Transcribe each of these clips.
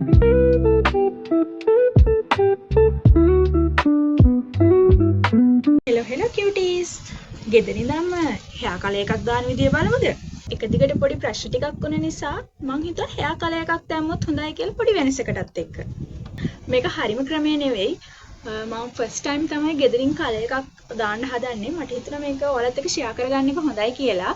Hello cuties. ගෙදර ඉඳන්ම hair color එකක් දාන විදිය බලමුද? එක දිගට පොඩි ප්‍රශ්න ටිකක් වුණ නිසා මං හිතුවා hair color එකක් දැම්මොත් හොඳයි කියලා පොඩි වෙනසකටත් එක්ක. මේක හරිම ක්‍රමය නෙවෙයි. මම first time තමයි ගෙදරින් color එකක් දාන්න හදන්නේ. මට හිතුණා මේක ඔයාලත් එක්ක share කරගන්න එක හොඳයි කියලා.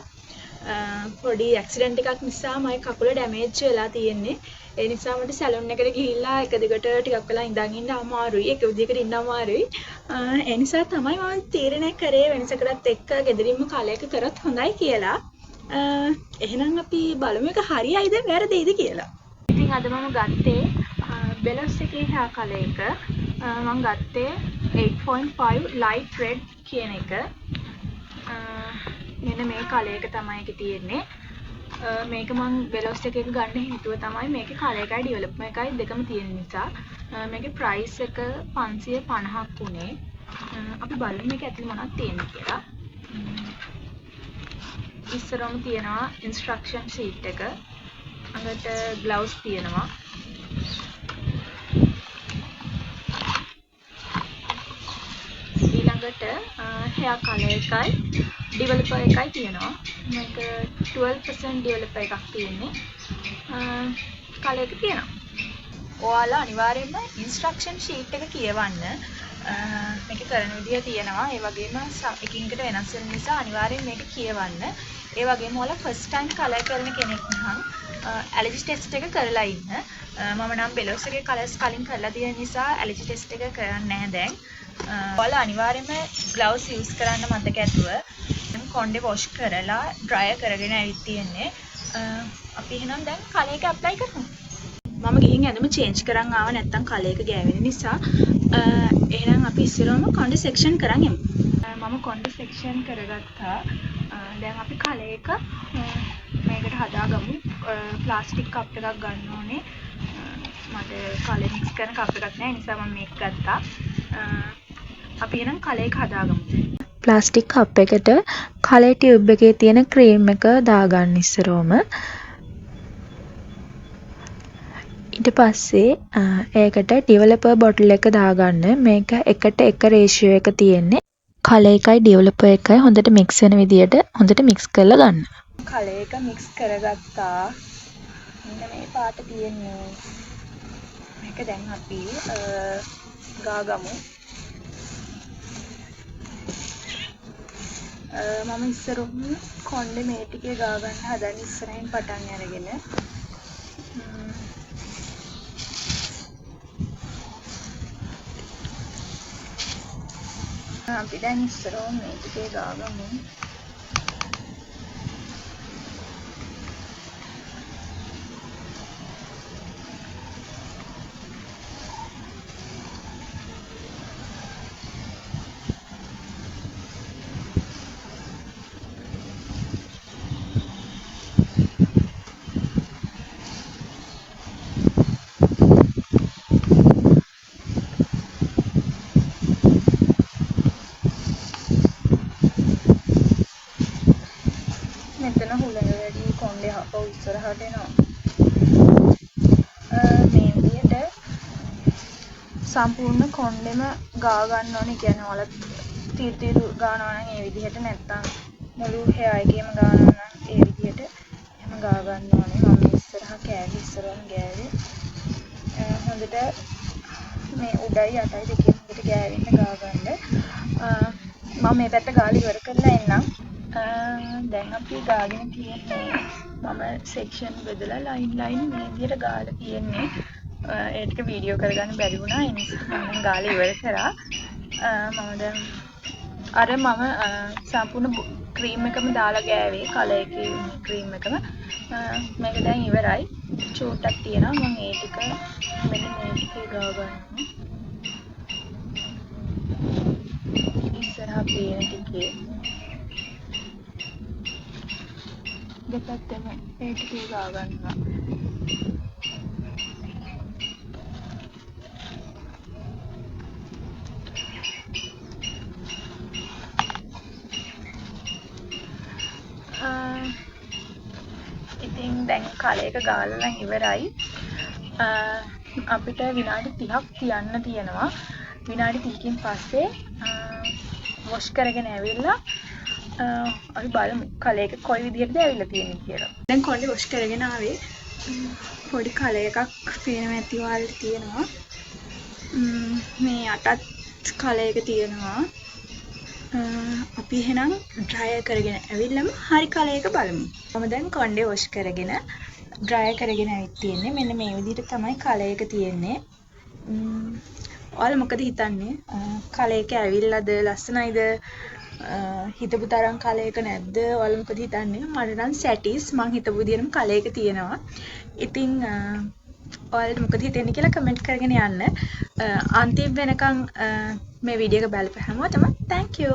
පොඩි accident එකක් නිසා මගේ කකුල damage වෙලා තියෙන්නේ. ඒ නිසා මට සැලොන් එකට ගිහිල්ලා එක දිගට ටිකක් වෙලා ඉඳන් ඉන්න අමාරුයි. එක විදිහකට ඉන්න අමාරුයි. ඒ නිසා තමයි මම තීරණය කරේ වෙනසකටත් එක්ක ගෙදරින්ම කලයක කරත් හොඳයි කියලා. එහෙනම් අපි බලමු එක හරියයිද වැරදිද කියලා. ඉතින් අද මම ගත්තේ බෙලොස් එකේ hair color එක. මම ගත්තේ 8.5 light red කියන එක. මෙන්න මේ color එක තමයි ඒකේ තියෙන්නේ. මේක මම බෙලොස් එකක ගන්න හේතුව තමයි මේකේ color එකයි development එකයි දෙකම තියෙන නිසා. මේකේ price එක 550ක් උනේ. අපි බලමු මේක ඇතුලේ මොනවද තියෙන්නේ කියලා. ඉස්සරහම තියෙනවා instruction sheet එක. අඟට gloves තියෙනවා. ඊළඟට hair color එකයි developer එකයි තියෙනවා. මේක 12% developer එකක් තියෙන්නේ. color එක තියෙනවා. ඔයාලා අනිවාර්යයෙන්ම instruction sheet එක කියවන්න. මේක කරන විදිය තියෙනවා. ඒ වගේම එකින් එකට වෙනස් වෙන නිසා අනිවාර්යෙන් මේක කියවන්න. ඒ වගේම ඔයාලා first time color කරන කෙනෙක් නම් allergy test එක කරලා ඉන්න. මම නම් බෙලොස් එකේ colors කලින් කරලා තියෙන නිසා allergy test එක කරන්නේ නැහැ දැන්. ඔයාලා අනිවාර්යෙන්ම gloves use කරන්න මතක ඇතුව කොණ්ඩේ wash කරලා dry කරගෙන ඇවිත් තියෙන්නේ. අපි එහෙනම් දැන් color එක apply කරමු. මම ගිහින් ඇඳුම change කරන් ආව නැත්තම් color එක ගෑවෙන නිසා එහෙනම් අපි ඉස්සරහම කොණ්ඩේ section කරන් යමු. මම කොණ්ඩේ section කරගත්තා. දැන් අපි color එක මේකට හදාගමු. plastic cup එකක් ගන්න ඕනේ. මට color mix කරන cup එකක් නැහැ. ඒ නිසා මම මේක ගත්තා. අපි එහෙනම් color එක හදාගමු. ප්ලාස්ටික් කප් එකට කලර් ටියුබ් එකේ තියෙන ක්‍රීම් එක දාගන්න ඉස්සරෝම. ඊට පස්සේ ඒකට ඩෙවලොපර් බොටල් එක දාගන්න. මේක 1:1 රේෂියෝ එක තියෙන්නේ. කලර් එකයි ඩෙවලොපර් එකයි හොඳට මික්ස් වෙන විදියට හොඳට මික්ස් කරලා ගන්න. කලර් එක මික්ස් කරගත්තා. මෙන්න මේ පාට තියෙන්නේ. මේක දැන් අපි ගාගමු. මම ඉස්සරහම කොණ්ඩේ මේ ටිකේ ගා ගන්න හදන ඉස්සරහින් පටන් අරගෙන අපි දැන් ඉස්සරහම මේ ටිකේ ගා ගමු. මෙතන හුලඟ වැඩි කොණ්ඩේ හපව ඉස්සරහට එනවා. මේ විදිහට සම්පූර්ණ කොණ්ඩෙම ගා ගන්න ඕනේ. කියන්නේ ඔයාලා තීරු ගානවා නම් ඒ විදිහට නැත්තම් මුළු hair එකේම ගානවා නම් ඒ විදිහට එහෙම ගා ගන්න ඕනේ. මම ඉස්සරහ කෑලි ඉස්සරහම ගෑවේ. හොඳට මේ උඩයි යටයි දෙකෙන් හොඳට ගෑවෙන්න ගා ගන්න. මම මේ පැත්ත ගාලා ඉවර කරලා එන්නම්. දැන් අපි ගාගෙන තියෙන්නේ මම section බෙදලා line මේ විදිහට ගාලා තියෙන්නේ. ඒක වීඩියෝ කරගන්න බැරි වුණා. ඒ නිසා මම ගාලා ඉවර කරා. මම දැන් අර මම සම්පූර්ණ ක්‍රීම් එකම දාලා ගෑවේ කලර් එකේ ක්‍රීම් එකම. මේක දැන් ඉවරයි. චූට්ටක් තියෙනවා. මම ඒ ටික මෙන්න මේ ටිකේ ගා ගන්නවා. ඉස්සරහ පේන ටිකේ දෙපැත්තම ඒ ටිකේ ගා ගන්නවා. ඉතින් දැන් කලර් එක ගාලා නම් ඉවරයි. අපිට විනාඩි 30ක් තියන්න තියෙනවා. විනාඩි 30කින් පස්සේ වොෂ් කරගෙන ඇවිල්ලා අපි බලමු කලර් එක කොයි විදිහටද ඇවිල්ලා තියෙන්නේ කියලා. දැන් කොණ්ඩේ වොෂ් කරගෙන ආවේ. පොඩි කලර් එකක් පේනවා ඇති ඔයාලට තියෙනවා. මේ අටත් කලර් එක තියෙනවා. අපි එහෙනම් ඩ්‍රයර් කරගෙන ඇවිල්ලාම හරි කලර් එක බලමු. මම දැන් කොණ්ඩේ වොෂ් කරගෙන ඩ්‍රයර් කරගෙන ඇවිත් තියෙන්නේ. මෙන්න මේ විදිහට තමයි කලර් එක තියෙන්නේ. ඔයාලා මොකද හිතන්නේ? කලර් එක ඇවිල්ලාද ලස්සනයිද? හිතපු තරම් කලර් එක නැද්ද? ඔයාලා මොකද හිතන්නේ? මට නම් සැටිස් මං හිතපු විදිහටම කලර් එක තියෙනවා. ඉතින් ඔයාලට මොකද හිතෙන්නේ කියලා කමෙන්ට් කරගෙන යන්න. අන්තිම වෙනකන් මේ වීඩියෝ එක බලපු හැමෝටම thank you.